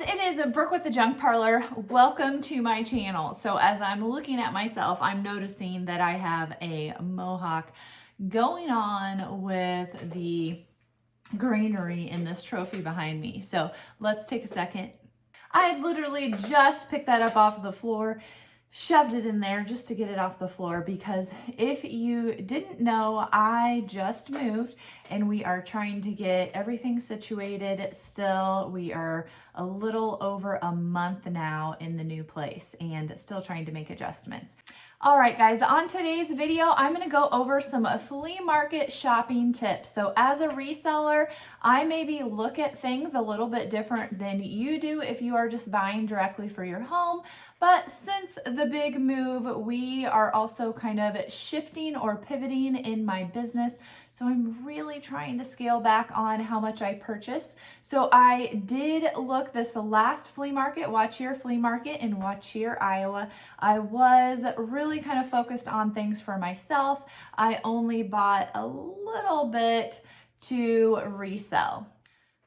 it is Brooke with the Junk Parlor. Welcome to my channel. So as I'm looking at myself, I'm noticing that I have a mohawk going on with the greenery in this trophy behind me. So let's take a second. I literally just picked that up off the floor, shoved it in there just to get it off the floor, because if you didn't know, I just moved and we are trying to get everything situated still. We are a little over a month now in the new place and still trying to make adjustments. All right, guys, on today's video, I'm going to go over some flea market shopping tips. So as a reseller, I maybe look at things a little bit different than you do if you are just buying directly for your home. But since the big move, we are also kind of shifting or pivoting in my business. So I'm really trying to scale back on how much I purchase. So I did look this last flea market, Cheer Flea Market in Cheer, Iowa. I was really kind of focused on things for myself. I only bought a little bit to resell.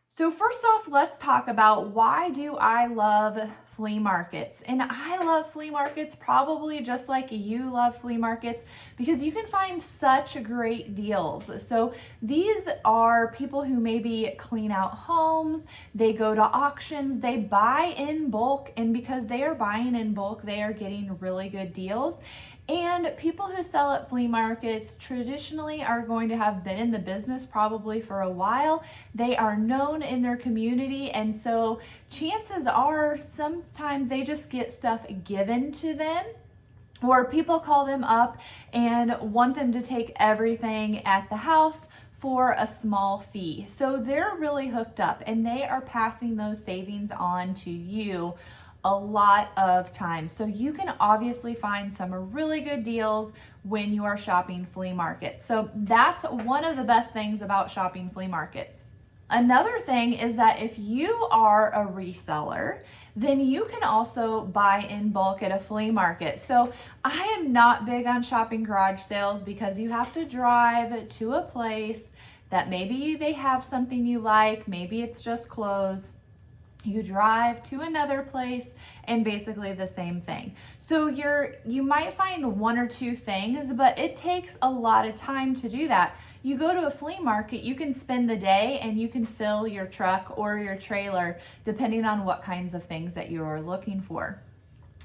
So first off, let's talk about why do I love flea markets. And I love flea markets probably just like you love flea markets, because you can find such great deals. So these are people who maybe clean out homes, they go to auctions, they buy in bulk, and because they are buying in bulk, they are getting really good deals. And people who sell at flea markets traditionally are going to have been in the business probably for a while. They are known in their community, and so chances are sometimes they just get stuff given to them, or people call them up and want them to take everything at the house for a small fee. So they're really hooked up and they are passing those savings on to you a lot of times. So you can obviously find some really good deals when you are shopping flea markets. So that's one of the best things about shopping flea markets. Another thing is that if you are a reseller, then you can also buy in bulk at a flea market. So I am not big on shopping garage sales because you have to drive to a place that maybe they have something you like, maybe it's just clothes. You drive to another place and basically the same thing. So you might find one or two things, but it takes a lot of time to do that. You go to a flea market, you can spend the day and you can fill your truck or your trailer depending on what kinds of things that you are looking for.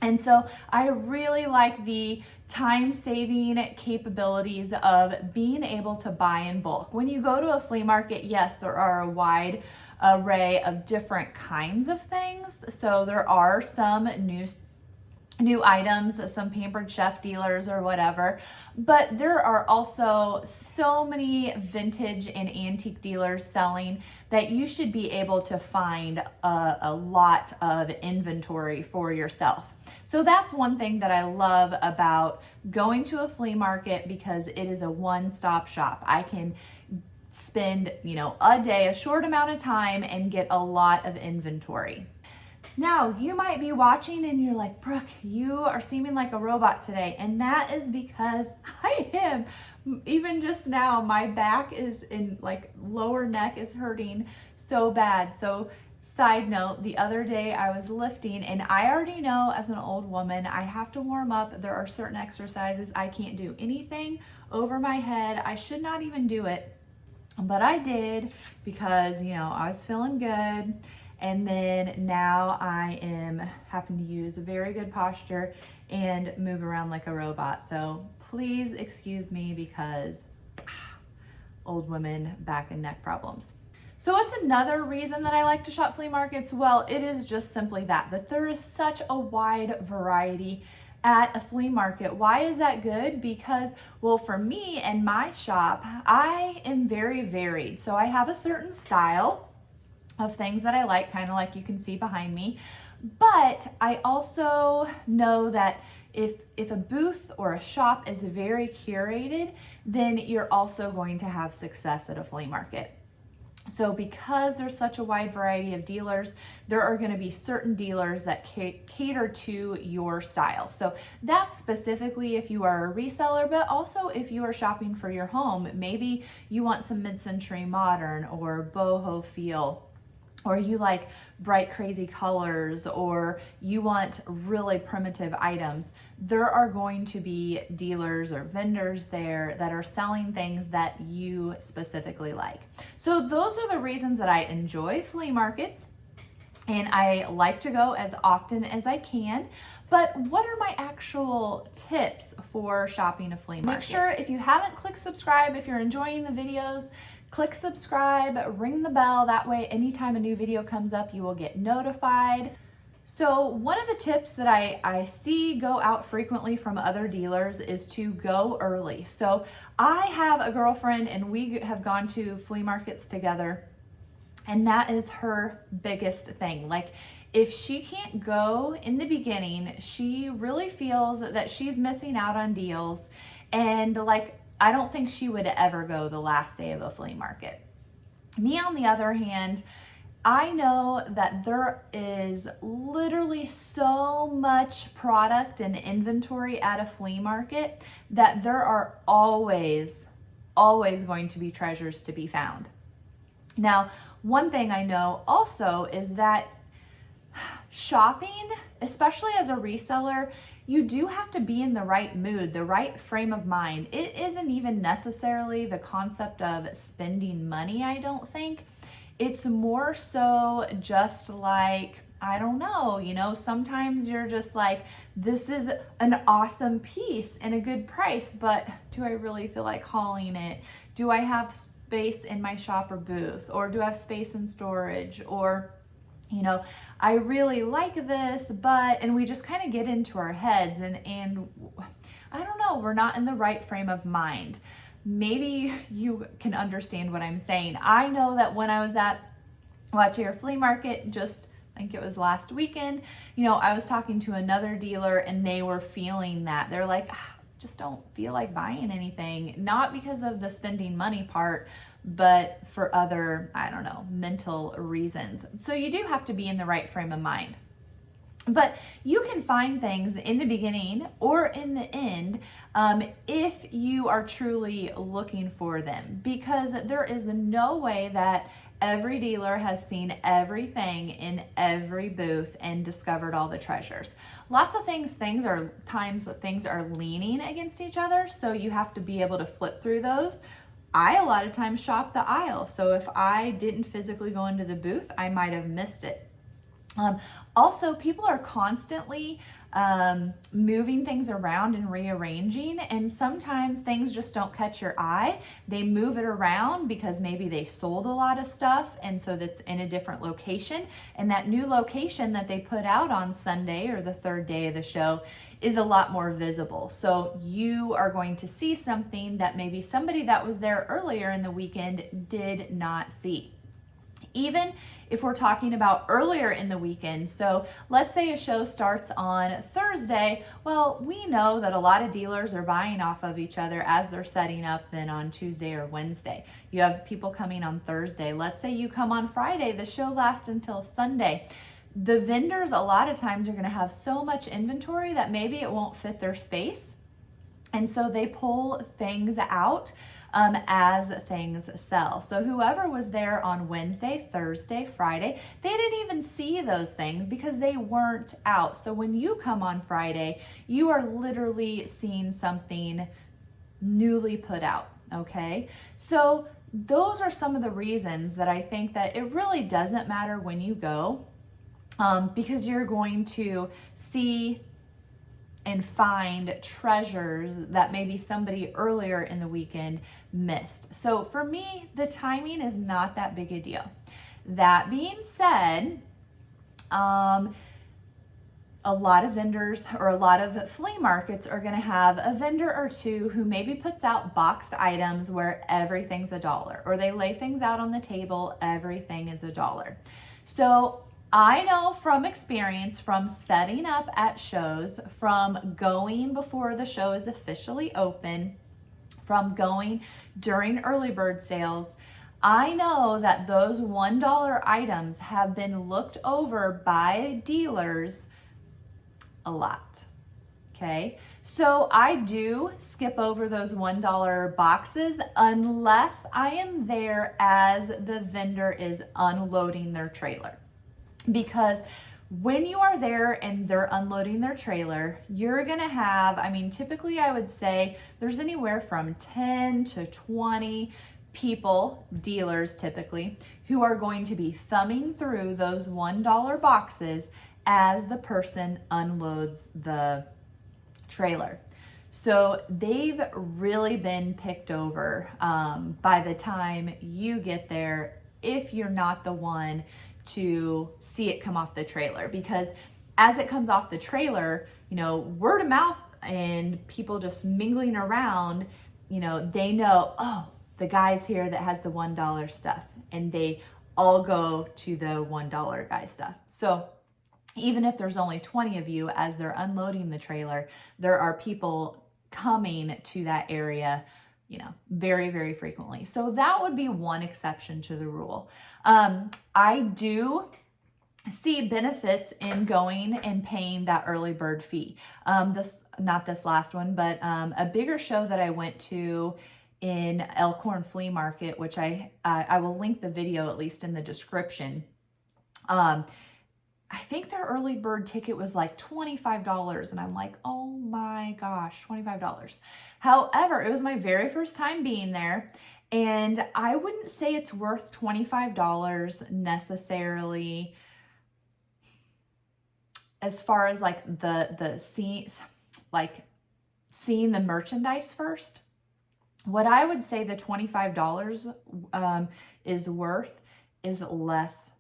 And so I really like the time-saving capabilities of being able to buy in bulk. When you go to a flea market, yes, there are a wide array of different kinds of things. So there are some new items, some Pampered Chef dealers or whatever, but there are also so many vintage and antique dealers selling that you should be able to find a lot of inventory for yourself. So that's one thing that I love about going to a flea market, because it is a one-stop shop. I can spend, a day, a short amount of time, and get a lot of inventory. Now, you might be watching and you're like, Brooke, you are seeming like a robot today. And that is because I am. Even just now, my back is lower neck is hurting so bad. So side note, the other day I was lifting, and I already know as an old woman, I have to warm up. There are certain exercises I can't do anything over my head. I should not even do it. But I did because, I was feeling good. And then now I am having to use a very good posture and move around like a robot. So please excuse me, because old women, back and neck problems. So what's another reason that I like to shop flea markets? Well, it is just simply that there is such a wide variety at a flea market. Why is that good? Because, well, for me and my shop, I am very varied. So I have a certain style of things that I like, kind of like you can see behind me. But I also know that if a booth or a shop is very curated, then you're also going to have success at a flea market. So because there's such a wide variety of dealers, there are going to be certain dealers that cater to your style. So that's specifically if you are a reseller, but also if you are shopping for your home. Maybe you want some mid-century modern or boho feel, or you like bright, crazy colors, or you want really primitive items, there are going to be dealers or vendors there that are selling things that you specifically like. So those are the reasons that I enjoy flea markets, and I like to go as often as I can. But what are my actual tips for shopping a flea market? Make sure, if you haven't, click subscribe. If you're enjoying the videos, click subscribe, ring the bell. That way, anytime a new video comes up, you will get notified. So one of the tips that I see go out frequently from other dealers is to go early. So I have a girlfriend and we have gone to flea markets together, and that is her biggest thing. Like, if she can't go in the beginning, she really feels that she's missing out on deals. And like, I don't think she would ever go the last day of a flea market. Me, on the other hand, I know that there is literally so much product and inventory at a flea market that there are always going to be treasures to be found. Now, one thing I know also is that shopping, especially as a reseller, you do have to be in the right mood, the right frame of mind. It isn't even necessarily the concept of spending money, I don't think. It's more so just like, I don't know, sometimes you're just like, this is an awesome piece and a good price, but do I really feel like hauling it? Do I have space in my shopper booth? Or do I have space in storage? Or I really like this, and we just kind of get into our heads and I don't know, we're not in the right frame of mind. Maybe you can understand what I'm saying. I know that when I was at Cheer Flea Market, just I think it was last weekend, I was talking to another dealer and they were feeling that. They're like, just don't feel like buying anything, not because of the spending money part, but for other, I don't know, mental reasons. So you do have to be in the right frame of mind. But you can find things in the beginning or in the end if you are truly looking for them, because there is no way that every dealer has seen everything in every booth and discovered all the treasures. Lots of things are leaning against each other, so you have to be able to flip through those. I a lot of times shop the aisle, so if I didn't physically go into the booth, I might have missed it. Also, people are constantly moving things around and rearranging, and sometimes things just don't catch your eye. They move it around because maybe they sold a lot of stuff, and so that's in a different location, and that new location that they put out on Sunday or the third day of the show is a lot more visible. So you are going to see something that maybe somebody that was there earlier in the weekend did not see. Even if we're talking about earlier in the weekend, so let's say a show starts on Thursday, well, we know that a lot of dealers are buying off of each other as they're setting up then on Tuesday or Wednesday. You have people coming on Thursday. Let's say you come on Friday, the show lasts until Sunday. The vendors a lot of times are going to have so much inventory that maybe it won't fit their space. And so they pull things out as things sell. So whoever was there on Wednesday, Thursday, Friday, they didn't even see those things because they weren't out. So when you come on Friday, you are literally seeing something newly put out, okay? So those are some of the reasons that I think that it really doesn't matter when you go, because you're going to see and find treasures that maybe somebody earlier in the weekend missed. So for me, the timing is not that big a deal. That being said, a lot of vendors or a lot of flea markets are going to have a vendor or two who maybe puts out boxed items where everything's $1, or they lay things out on the table, everything is $1. So I know from experience, from setting up at shows, from going before the show is officially open, from going during early bird sales, I know that those $1 items have been looked over by dealers a lot, okay? So I do skip over those $1 boxes unless I am there as the vendor is unloading their trailer. Because when you are there and they're unloading their trailer, you're gonna have, I mean, typically I would say there's anywhere from 10 to 20 people, dealers typically, who are going to be thumbing through those $1 boxes as the person unloads the trailer. So they've really been picked over by the time you get there, if you're not the one to see it come off the trailer. Because as it comes off the trailer, you know, word of mouth and people just mingling around, you know, they know, oh, the guy's here that has the $1 stuff, and they all go to the $1 guy stuff. So even if there's only 20 of you, as they're unloading the trailer, there are people coming to that area, you know, very, very frequently. So that would be one exception to the rule. I do see benefits in going and paying that early bird fee. Not this last one, but a bigger show that I went to in Elkhorn Flea Market, which I will link the video at least in the description. I think their early bird ticket was like $25, and I'm like, oh my gosh, $25. However, it was my very first time being there, and I wouldn't say it's worth $25 necessarily as far as like the scenes, like seeing the merchandise first. What I would say the $25 is worth is less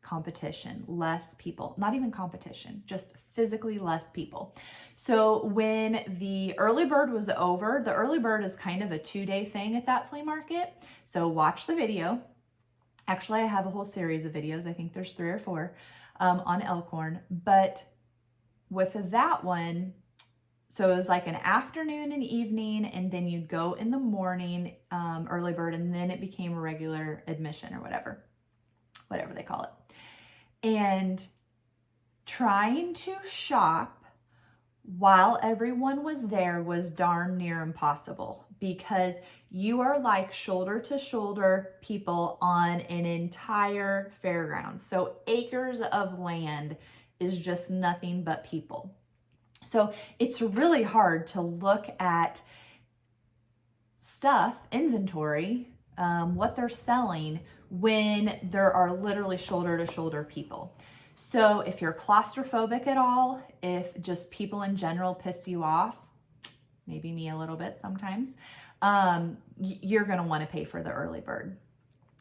competition, less people, not even competition, just physically less people. So when the early bird was over, the early bird is kind of a 2-day thing at that flea market. So watch the video. Actually, I have a whole series of videos. I think there's 3 or 4 on Elkhorn, but with that one, so it was like an afternoon and evening, and then you'd go in the morning, early bird, and then it became a regular admission or whatever they call it. And trying to shop while everyone was there was darn near impossible, because you are like shoulder to shoulder people on an entire fairground. So acres of land is just nothing but people. So it's really hard to look at stuff, inventory, what they're selling when there are literally shoulder to shoulder people. So if you're claustrophobic at all, if just people in general piss you off, maybe me a little bit sometimes, you're going to want to pay for the early bird.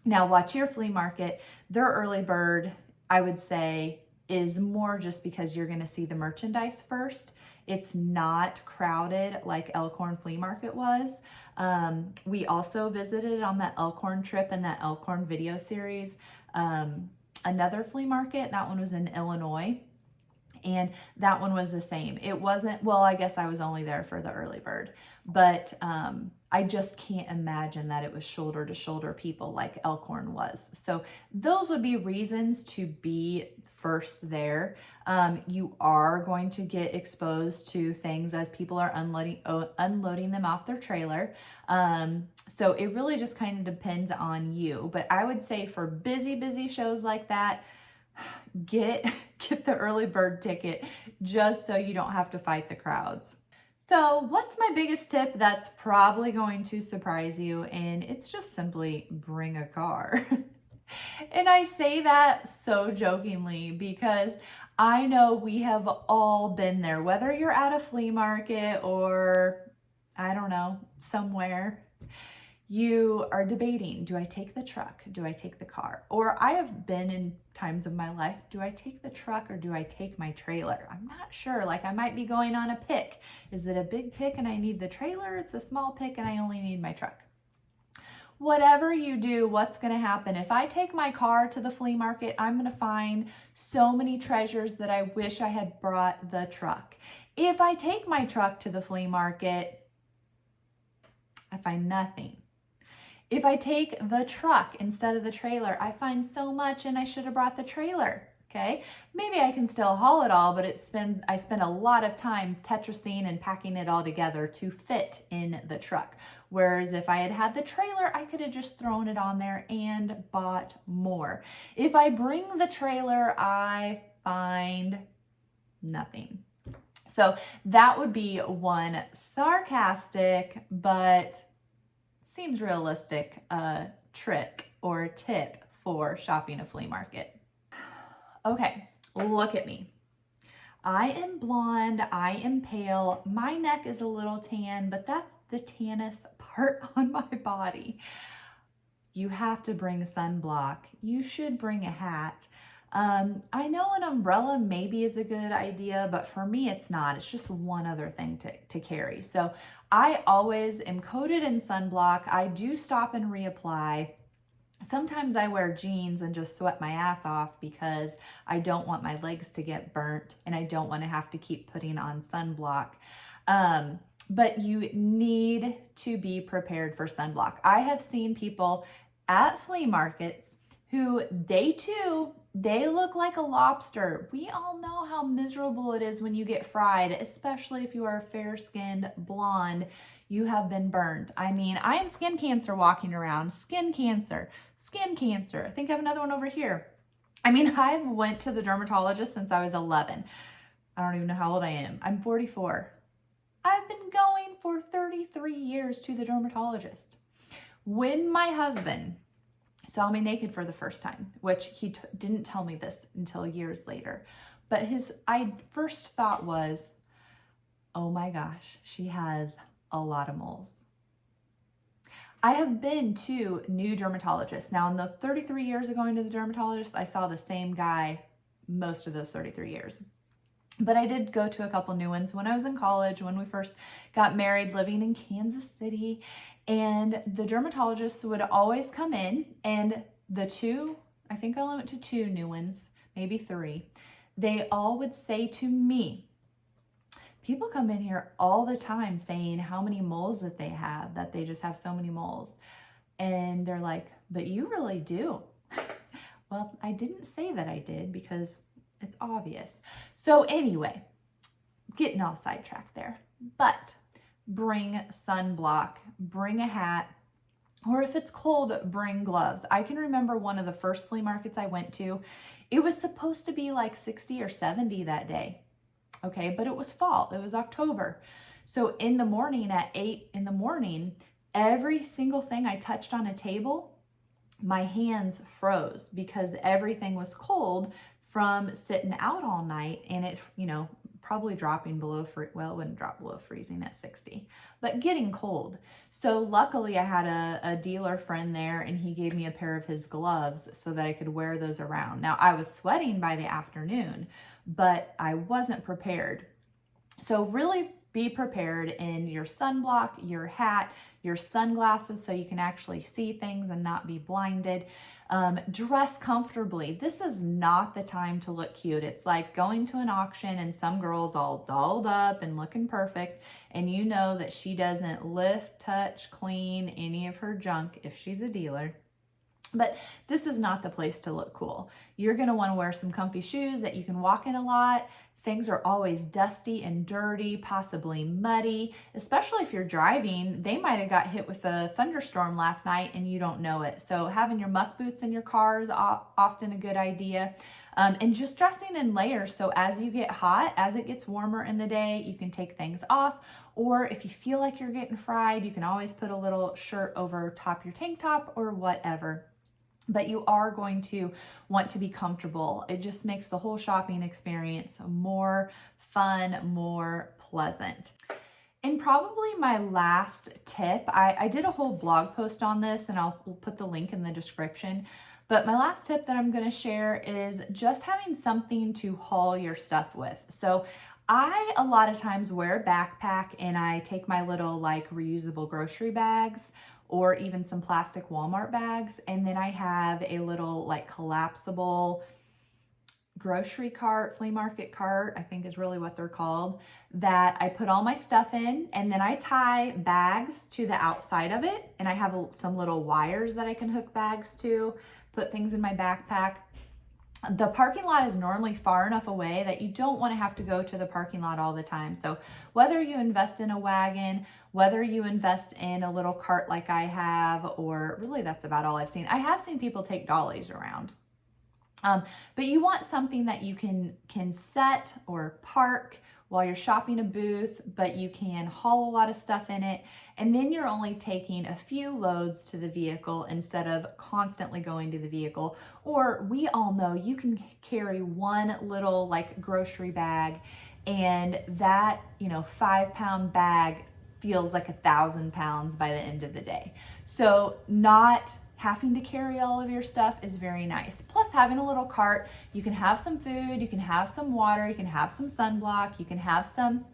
Now, watch your flea market. Their early bird, I would say, is more just because you're going to see the merchandise first. It's not crowded like Elkhorn Flea Market was. We also visited on that Elkhorn trip and that Elkhorn video series, another flea market. That one was in Illinois, and that one was the same. It wasn't, well, I guess I was only there for the early bird, but I just can't imagine that it was shoulder to shoulder people like Elkhorn was. So those would be reasons to be first there. You are going to get exposed to things as people are unloading them off their trailer. So it really just kind of depends on you. But I would say for busy shows like that, get the early bird ticket just so you don't have to fight the crowds. So what's my biggest tip that's probably going to surprise you? And it's just simply bring a car. And I say that so jokingly because I know we have all been there, whether you're at a flea market or, I don't know, somewhere. You are debating, do I take the truck? Do I take the car? Or I have been in times of my life, do I take the truck or do I take my trailer? I'm not sure. Like, I might be going on a pick. Is it a big pick and I need the trailer? It's a small pick and I only need my truck. Whatever you do, what's going to happen? If I take my car to the flea market, I'm going to find so many treasures that I wish I had brought the truck. If I take my truck to the flea market, I find nothing. If I take the truck instead of the trailer, I find so much and I should have brought the trailer. Okay, maybe I can still haul it all, but I spend a lot of time tetrasing and packing it all together to fit in the truck. Whereas if I had had the trailer, I could have just thrown it on there and bought more. If I bring the trailer, I find nothing. So that would be one sarcastic, but seems realistic trick or tip for shopping a flea market. Okay, look at me. I am blonde, I am pale, my neck is a little tan, but that's the tannest part on my body. You have to bring sunblock. You should bring a hat. I know an umbrella maybe is a good idea, but for me it's not. It's just one other thing to carry. So I always am coated in sunblock. I do stop and reapply. Sometimes I wear jeans and just sweat my ass off because I don't want my legs to get burnt and I don't want to have to keep putting on sunblock. But you need to be prepared for sunblock. I have seen people at flea markets who day two, they look like a lobster. We all know how miserable it is when you get fried, especially if you are fair-skinned blonde. You have been burned. I mean, I have skin cancer walking around. Skin cancer. I think I have another one over here. I mean, I've went to the dermatologist since I was 11. I don't even know how old I am. I'm 44. I've been going for 33 years to the dermatologist. When my husband saw me naked for the first time, which he didn't tell me this until years later, but his first thought was, oh my gosh, she has a lot of moles. I have been to new dermatologists. Now, in the 33 years of going to the dermatologist, I saw the same guy most of those 33 years. But I did go to a couple new ones when I was in college, when we first got married, living in Kansas City. And the dermatologists would always come in, and I think I only went to 2 new ones, maybe 3. They all would say to me, people come in here all the time saying how many moles that they have, that they just have so many moles. And they're like, but you really do. Well, I didn't say that I did because it's obvious. So anyway, getting all sidetracked there. But bring sunblock, bring a hat, or if it's cold, bring gloves. I can remember one of the first flea markets I went to, it was supposed to be like 60 or 70 that day. Okay, but it was fall, it was October. So in the morning at 8 in the morning, every single thing I touched on a table, my hands froze because everything was cold from sitting out all night, and it, probably dropping below, well, it wouldn't drop below freezing at 60, but getting cold. So luckily I had a dealer friend there, and he gave me a pair of his gloves so that I could wear those around. Now, I was sweating by the afternoon, but I wasn't prepared. So really be prepared in your sunblock, your hat, your sunglasses so you can actually see things and not be blinded. Dress comfortably. This is not the time to look cute. It's like going to an auction and some girl's all dolled up and looking perfect, and you know that she doesn't lift, touch, clean any of her junk if she's a dealer. But this is not the place to look cool. You're gonna wanna wear some comfy shoes that you can walk in a lot. Things are always dusty and dirty, possibly muddy, especially if you're driving. They might have got hit with a thunderstorm last night and you don't know it. So having your muck boots in your car is often a good idea. And just dressing in layers, so as you get hot, as it gets warmer in the day, you can take things off. Or if you feel like you're getting fried, you can always put a little shirt over top your tank top or whatever. But you are going to want to be comfortable. It just makes the whole shopping experience more fun, more pleasant. And probably my last tip, I did a whole blog post on this, and I'll put the link in the description. But my last tip that I'm going to share is just having something to haul your stuff with. So I a lot of times wear a backpack, and I take my little like reusable grocery bags or even some plastic Walmart bags. And then I have a little like collapsible grocery cart, flea market cart, I think is really what they're called, that I put all my stuff in, and then I tie bags to the outside of it. And I have some little wires that I can hook bags to, put things in my backpack. The parking lot is normally far enough away that you don't want to have to go to the parking lot all the time. So whether you invest in a wagon, whether you invest in a little cart like I have, or really that's about all I've seen. I have seen people take dollies around. But you want something that you can set or park while you're shopping a booth, but you can haul a lot of stuff in it. And then you're only taking a few loads to the vehicle instead of constantly going to the vehicle. Or we all know you can carry one little like grocery bag, and that, 5-pound bag feels like 1,000 pounds by the end of the day. So not having to carry all of your stuff is very nice. Plus, having a little cart, you can have some food, you can have some water, you can have some sunblock, you can have some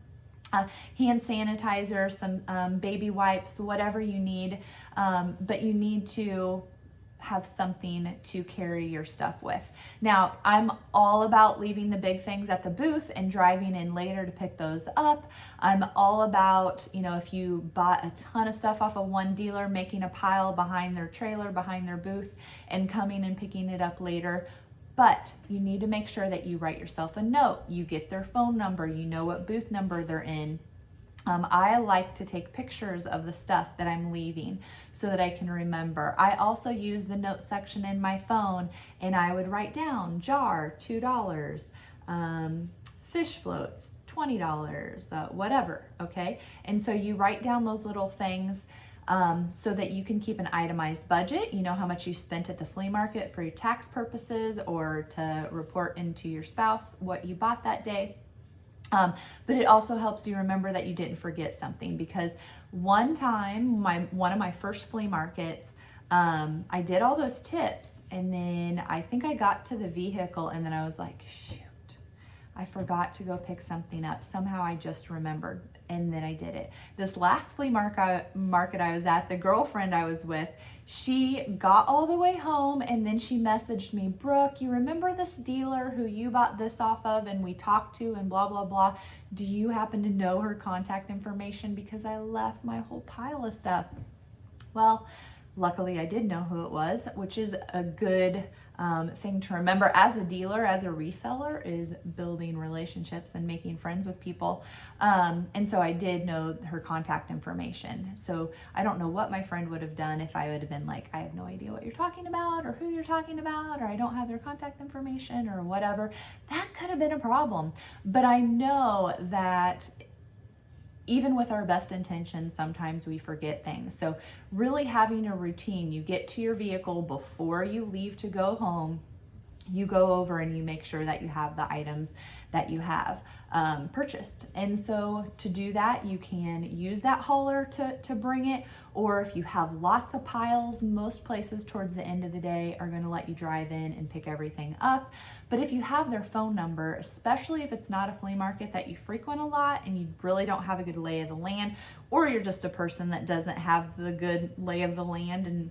hand sanitizer, some baby wipes, whatever you need. But you need to have something to carry your stuff with. Now, I'm all about leaving the big things at the booth and driving in later to pick those up. I'm all about, if you bought a ton of stuff off of one dealer, making a pile behind their trailer, behind their booth, and coming and picking it up later. But you need to make sure that you write yourself a note. You get their phone number, you know what booth number they're in. I like to take pictures of the stuff that I'm leaving so that I can remember. I also use the note section in my phone, and I would write down jar, $2, fish floats, $20, whatever, okay? And so you write down those little things so that you can keep an itemized budget. You know how much you spent at the flea market for your tax purposes, or to report into your spouse what you bought that day. But it also helps you remember that you didn't forget something, because one time, one of my first flea markets, I did all those tips, and then I think I got to the vehicle, and then I was like, shoot, I forgot to go pick something up. Somehow I just remembered, and then I did it. This last flea market I was at, the girlfriend I was with, she got all the way home, and then she messaged me, Brooke, you remember this dealer who you bought this off of and we talked to and blah, blah, blah. Do you happen to know her contact information? Because I left my whole pile of stuff. Well, luckily I did know who it was, which is a good thing to remember as a dealer, as a reseller, is building relationships and making friends with people. And so I did know her contact information. So I don't know what my friend would have done if I would have been like, I have no idea what you're talking about, or who you're talking about, or I don't have their contact information, or whatever. That could have been a problem. But I know that even with our best intentions, sometimes we forget things. So really having a routine, you get to your vehicle before you leave to go home, you go over and you make sure that you have the items that you have purchased. And so to do that, you can use that hauler to bring it, or if you have lots of piles, most places towards the end of the day are going to let you drive in and pick everything up. But if you have their phone number, especially if it's not a flea market that you frequent a lot and you really don't have a good lay of the land, or you're just a person that doesn't have the good lay of the land and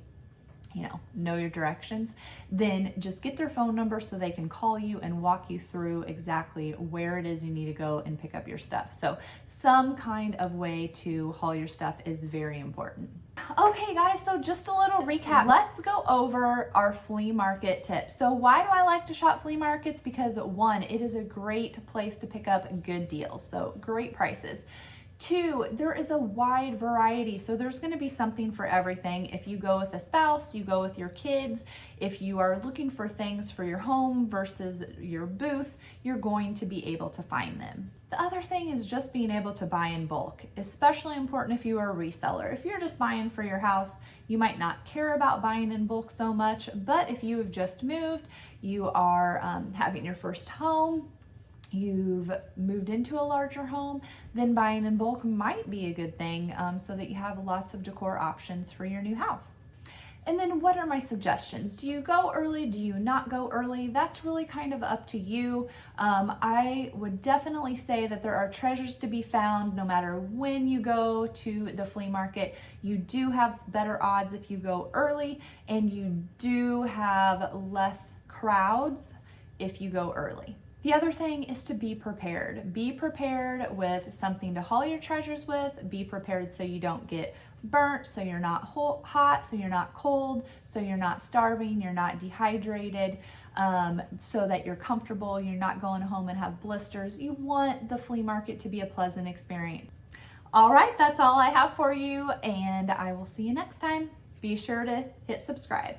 know your directions, then just get their phone number so they can call you and walk you through exactly where it is you need to go and pick up your stuff. So some kind of way to haul your stuff is very important. Okay guys, so just a little recap. Let's go over our flea market tips. So why do I like to shop flea markets? Because one, it is a great place to pick up good deals, so great prices. Two, there is a wide variety, so there's going to be something for everything. If you go with a spouse, you go with your kids. If you are looking for things for your home versus your booth, you're going to be able to find them. The other thing is just being able to buy in bulk, especially important if you are a reseller. If you're just buying for your house, you might not care about buying in bulk so much, but if you have just moved, you are having your first home, you've moved into a larger home, then buying in bulk might be a good thing so that you have lots of decor options for your new house. And then what are my suggestions? Do you go early? Do you not go early? That's really kind of up to you. I would definitely say that there are treasures to be found no matter when you go to the flea market. You do have better odds if you go early, and you do have less crowds if you go early. The other thing is to be prepared. Be prepared with something to haul your treasures with. Be prepared so you don't get burnt, so you're not hot, so you're not cold, so you're not starving, you're not dehydrated, so that you're comfortable, you're not going home and have blisters. You want the flea market to be a pleasant experience. All right, that's all I have for you, and I will see you next time. Be sure to hit subscribe.